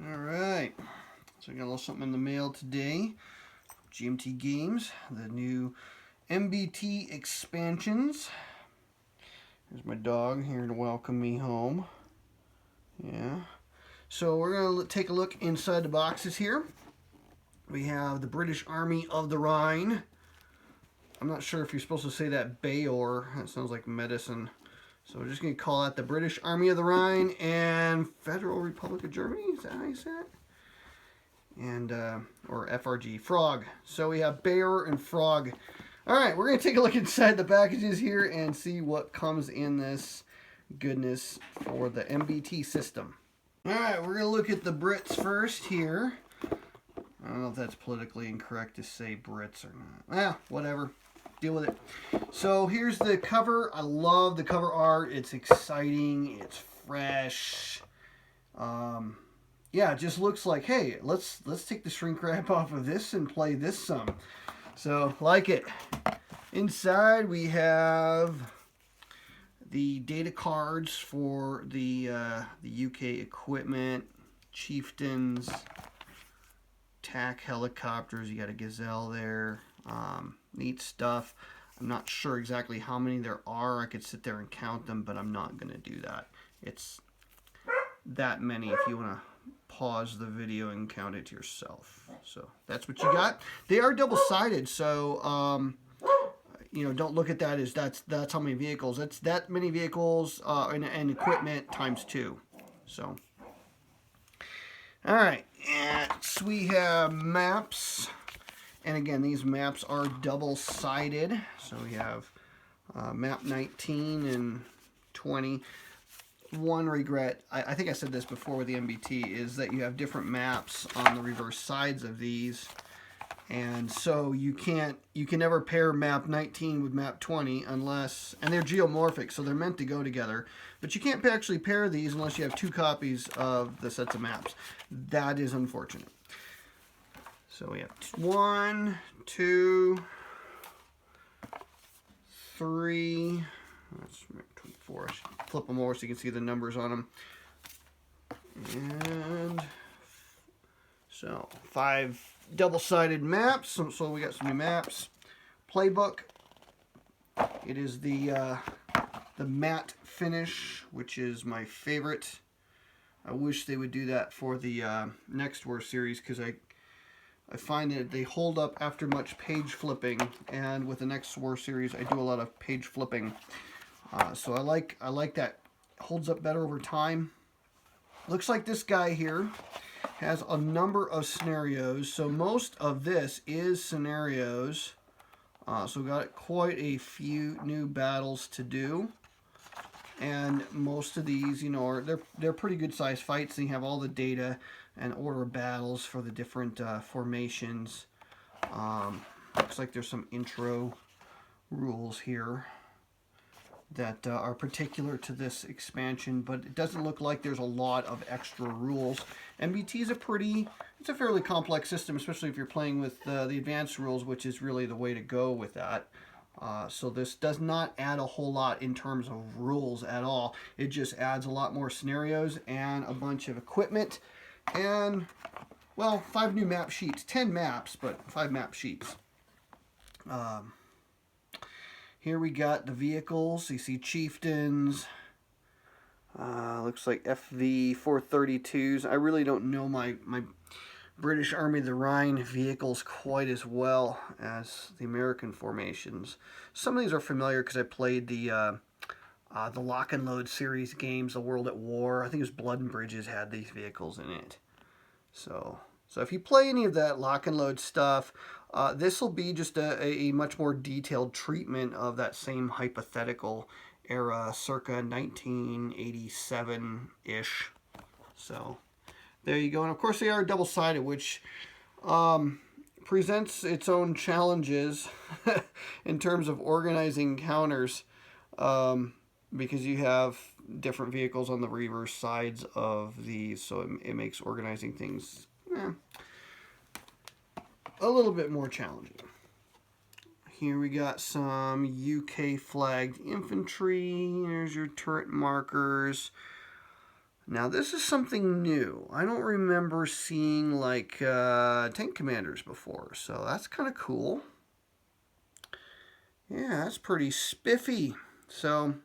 Alright, so I got a little something in the mail today. GMT Games, the new MBT expansions. Here's my dog here to welcome me home. Yeah. So we're going to take a look inside the boxes here. We have the British Army of the Rhine. I'm not sure if you're supposed to say that BAOR. That sounds like medicine. So we're just going to call that the British Army of the Rhine and Federal Republic of Germany. Is that how you say it? And, or FRG, Frog. So we have BAOR and Frog. Alright, we're going to take a look inside the packages here and see what comes in this goodness for the MBT system. Alright, we're going to look at the Brits first here. I don't know if that's politically incorrect to say Brits or not. Well, whatever. Deal with it. So here's the cover. I love the cover art. It's exciting. It's fresh. Yeah, it just looks like, hey, let's take the shrink wrap off of this and play this some. So, like it. Inside we have the data cards for the UK equipment, chieftains, TAC helicopters. You got a Gazelle there. Neat stuff. I'm not sure exactly how many there are. I could sit there and count them, but I'm not going to do that. It's that many if you want to pause the video and count it yourself. So that's what you got. They are double-sided, so you know, don't look at that as that's how many vehicles. That's that many vehicles and equipment times 2. So, all right, next we have maps. And again, these maps are double-sided. So we have map 19 and 20. One regret, I think I said this before with the MBT, is that you have different maps on the reverse sides of these. And so you can never pair map 19 with map 20 unless, and they're geomorphic, so they're meant to go together. But you can't actually pair these unless you have 2 copies of the sets of maps. That is unfortunate. So we have 1, 2, 3. That's 24. I should flip them over so you can see the numbers on them. And so 5 double-sided maps. So we got some new maps. Playbook. It is the matte finish, which is my favorite. I wish they would do that for the next War series, because I find that they hold up after much page flipping, and with the next War series I do a lot of page flipping. So I like that. Holds up better over time. Looks like this guy here has a number of scenarios. So most of this is scenarios. So we've got quite a few new battles to do. And most of these, you know, they're pretty good sized fights. They have all the data and order of battles for the different formations. Looks like there's some intro rules here that are particular to this expansion, but it doesn't look like there's a lot of extra rules. MBT is it's a fairly complex system, especially if you're playing with the advanced rules, which is really the way to go with that. So this does not add a whole lot in terms of rules at all. It just adds a lot more scenarios and a bunch of equipment and, well, 5 new map sheets. 10 maps, but 5 map sheets. Here we got the vehicles. You see chieftains. Looks like FV432s. I really don't know my British Army of the Rhine vehicles quite as well as the American formations. Some of these are familiar because I played the Lock and Load series games, The World at War. I think it was Blood and Bridges had these vehicles in it. So if you play any of that Lock and Load stuff, this will be just a much more detailed treatment of that same hypothetical era, circa 1987-ish. So there you go. And of course they are double-sided, which presents its own challenges in terms of organizing counters, because you have different vehicles on the reverse sides of these, so it makes organizing things a little bit more challenging. Here we got some UK flagged infantry. There's your turret markers. Now this is something new. I don't remember seeing like tank commanders before, so that's kind of cool. Yeah, that's pretty spiffy. So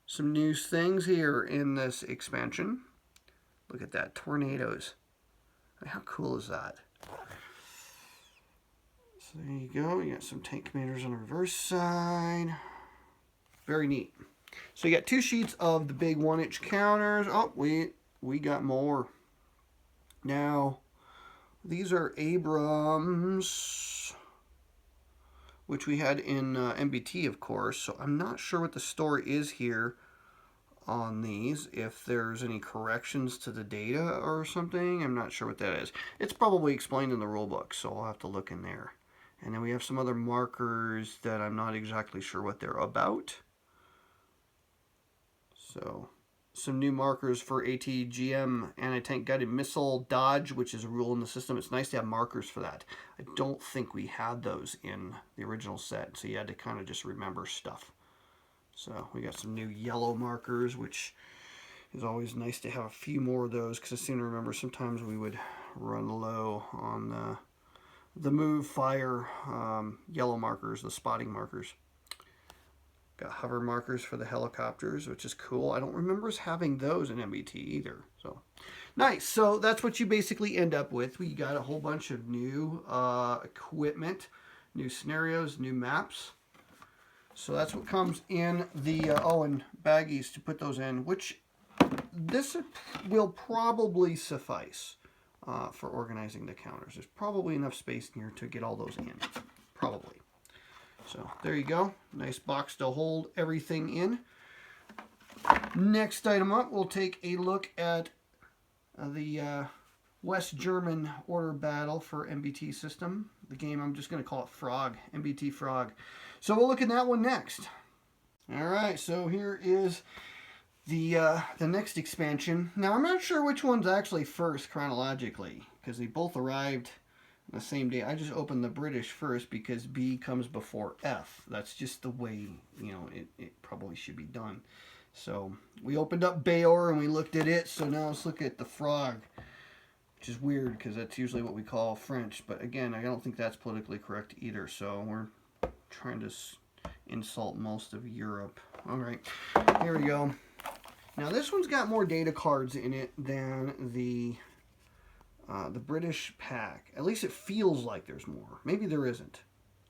some new things here in this expansion. Look at that, tornadoes. How cool is that? So there you go. You got some tank commanders on the reverse side. Very neat. So you got 2 sheets of the big 1-inch counters. Oh, we got more. Now, these are Abrams, which we had in MBT, of course. So I'm not sure what the story is here on these. If there's any corrections to the data or something, I'm not sure what that is. It's probably explained in the rule book, so I'll have to look in there. And then we have some other markers that I'm not exactly sure what they're about. So, some new markers for ATGM, anti-tank guided missile dodge, which is a rule in the system. It's nice to have markers for that. I don't think we had those in the original set, so you had to kind of just remember stuff. So, we got some new yellow markers, which is always nice to have a few more of those, because I seem to remember sometimes we would run low on the move, fire, yellow markers, the spotting markers. Got hover markers for the helicopters, which is cool. I don't remember us having those in MBT either. So nice. So that's what you basically end up with. We got a whole bunch of new equipment, new scenarios, new maps. So that's what comes in the, and baggies to put those in, which this will probably suffice for organizing the counters. There's probably enough space in here to get all those in. Probably. So there you go. Nice box to hold everything in. Next item up, we'll take a look at the West German order battle for MBT system. The game, I'm just going to call it Frog, MBT Frog. So we'll look at that one next. All right, so here is the next expansion. Now, I'm not sure which one's actually first chronologically, because they both arrived the same day. I just opened the British first because B comes before F. That's just the way, you know, it probably should be done. So we opened up BAOR and we looked at it. So now let's look at the Frog, which is weird because that's usually what we call French. But again, I don't think that's politically correct either. So we're trying to insult most of Europe. All right, here we go. Now this one's got more data cards in it than the British pack. At least it feels like there's more. Maybe there isn't.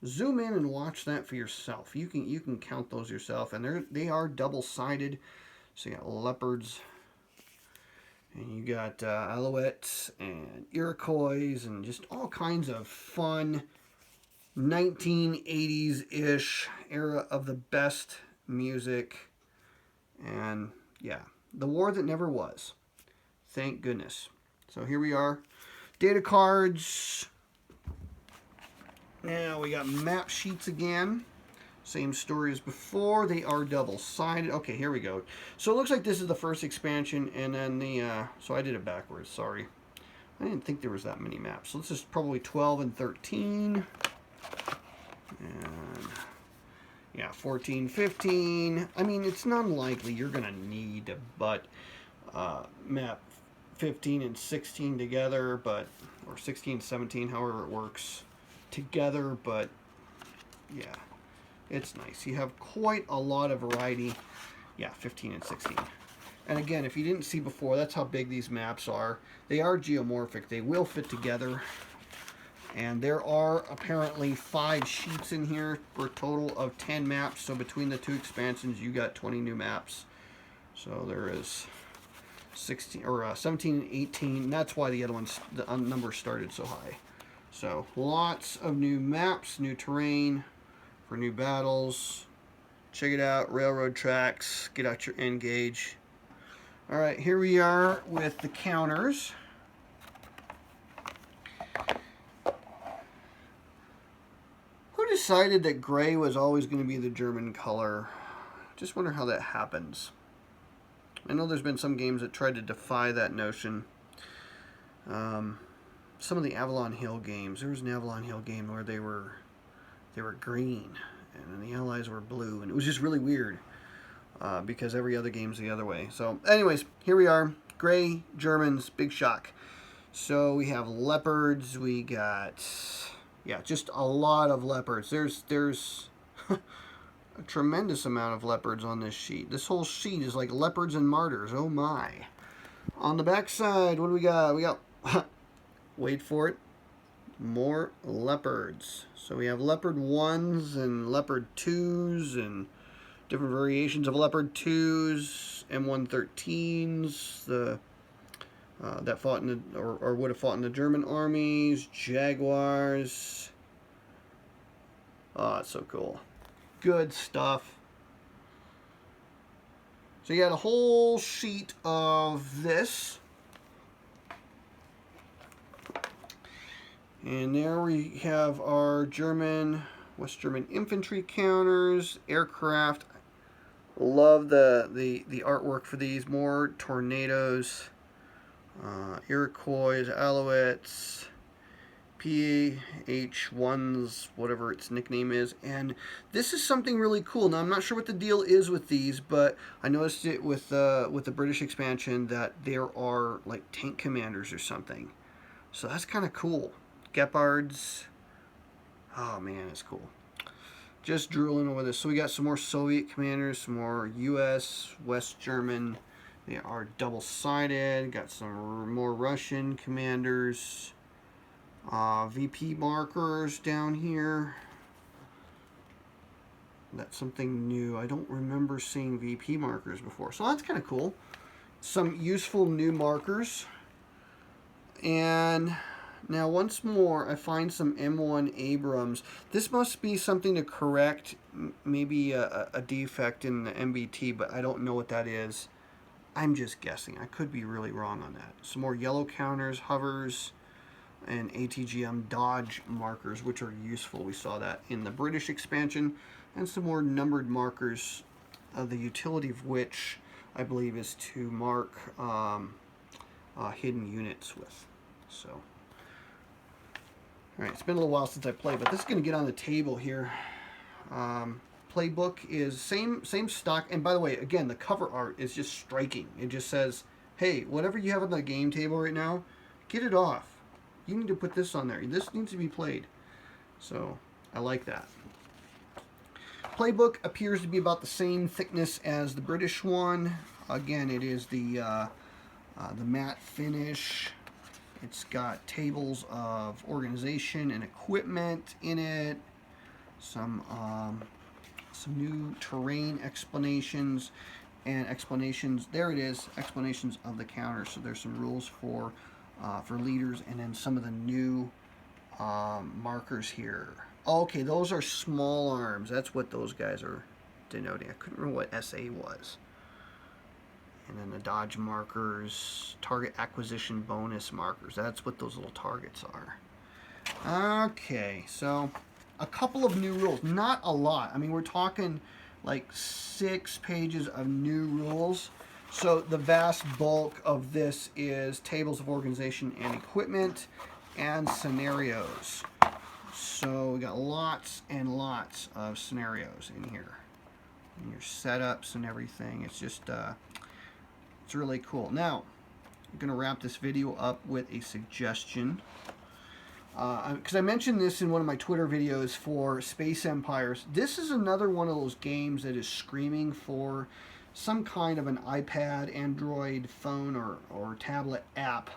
Zoom in and watch that for yourself. You can count those yourself, and they are double-sided. So you got leopards, and you got alouettes and Iroquois, and just all kinds of fun 1980s-ish era of the best music. And yeah, the war that never was. Thank goodness. So here we are. Data cards. Now we got map sheets again. Same story as before. They are double-sided. Okay, here we go. So it looks like this is the first expansion, and then the... so I did it backwards, sorry. I didn't think there was that many maps. So this is probably 12 and 13. And... yeah, 14, 15. I mean, it's not unlikely you're going to need but map 15 and 16 together, but or 16, 17, however it works together, but yeah, it's nice. You have quite a lot of variety. Yeah, 15 and 16. And again, if you didn't see before, that's how big these maps are. They are geomorphic. They will fit together. And there are apparently 5 sheets in here for a total of 10 maps. So between the 2 expansions, you got 20 new maps. So there is 16 or 17 and 18. That's why the other ones, the number started so high. So lots of new maps, new terrain for new battles. Check it out, railroad tracks. Get out your N gauge. All right, here we are with the counters. Who decided that gray was always going to be the German color? Just wonder how that happens. I know there's been some games that tried to defy that notion. Some of the Avalon Hill games. There was an Avalon Hill game where they were green, and then the Allies were blue, and it was just really weird because every other game's the other way. So, anyways, here we are. Gray Germans, big shock. So we have leopards. We got, yeah, just a lot of leopards. There's a tremendous amount of leopards on this sheet. This whole sheet is like leopards and martyrs. Oh my. On the back side, what do we got? We got, wait for it, more leopards. So we have leopard 1s and leopard 2s and different variations of leopard 2s, M113s, that fought in the, or would have fought in the German armies, Jaguars. Oh, it's so cool. Good stuff. So you got a whole sheet of this. And there we have our West German infantry counters, aircraft. Love the artwork for these. More tornadoes, Iroquois, Alouettes, PH1s, whatever its nickname is. And this is something really cool. Now, I'm not sure what the deal is with these, but I noticed it with the British expansion that there are like tank commanders or something. So that's kind of cool. Gepards. Oh man, it's cool. Just drooling over this. So we got some more Soviet commanders, some more US, West German. They are double-sided. Got some more Russian commanders. VP markers down here. That's something new. I don't remember seeing VP markers before. So that's kind of cool. Some useful new markers. And now once more, I find some M1 Abrams. This must be something to correct maybe a defect in the MBT, but I don't know what that is. I'm just guessing. I could be really wrong on that. Some more yellow counters, hovers, and ATGM dodge markers, which are useful. We saw that in the British expansion. And some more numbered markers, the utility of which I believe is to mark hidden units with. So. Alright, it's been a little while since I played, but this is going to get on the table here. Playbook is same stock, and by the way, again, the cover art is just striking. It just says, hey, whatever you have on the game table right now, get it off. You need to put this on there. This needs to be played. So, I like that. Playbook appears to be about the same thickness as the British one. Again, it is the matte finish. It's got tables of organization and equipment in it. Some new terrain explanations and explanations. There it is, explanations of the counters. So there's some rules for leaders, and then some of the new markers here. Oh, okay, those are small arms. That's what those guys are denoting. I couldn't remember what SA was. And then the dodge markers, target acquisition bonus markers. That's what those little targets are. Okay, so a couple of new rules. Not a lot. I mean, we're talking like 6 pages of new rules. So the vast bulk of this is tables of organization and equipment and scenarios. So we got lots and lots of scenarios in here. And your setups and everything. It's just... it's really cool. Now, I'm going to wrap this video up with a suggestion. Because I mentioned this in one of my Twitter videos for Space Empires. This is another one of those games that is screaming for some kind of an iPad, Android phone, or tablet app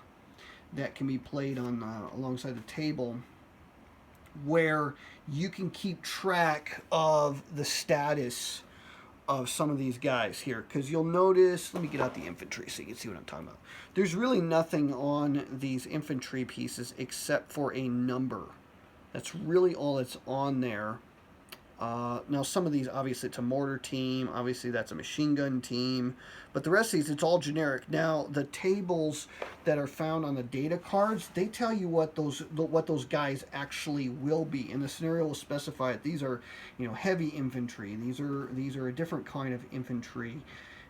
that can be played on alongside the table, where you can keep track of the status of some of these guys here. Because you'll notice, let me get out the infantry so you can see what I'm talking about. There's really nothing on these infantry pieces except for a number. That's really all that's on there. Now some of these, obviously it's a mortar team, obviously that's a machine gun team, but the rest of these, it's all generic. Now the tables that are found on the data cards, they tell you what those guys actually will be, and the scenario will specify it. These are, you know, heavy infantry. These are a different kind of infantry,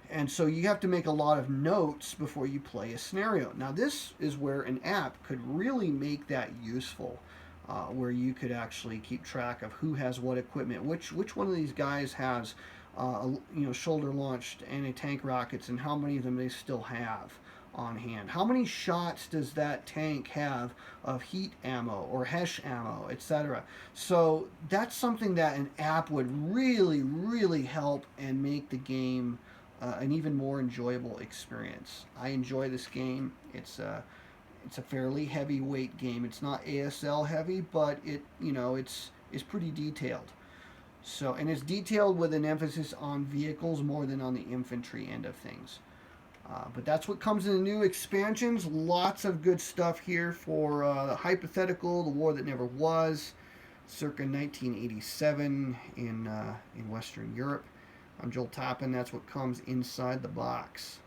and so you have to make a lot of notes before you play a scenario. Now this is where an app could really make that useful. Where you could actually keep track of who has what equipment, which one of these guys has shoulder launched anti-tank rockets, and how many of them they still have on hand. How many shots does that tank have of heat ammo or HESH ammo, etc.? So that's something that an app would really, really help and make the game an even more enjoyable experience. I enjoy this game. It's a fairly heavyweight game. It's not ASL heavy, but it's pretty detailed. So, and it's detailed with an emphasis on vehicles more than on the infantry end of things. But that's what comes in the new expansions. Lots of good stuff here for the hypothetical, the war that never was, circa 1987 in Western Europe. I'm Joel Toppin. That's what comes inside the box.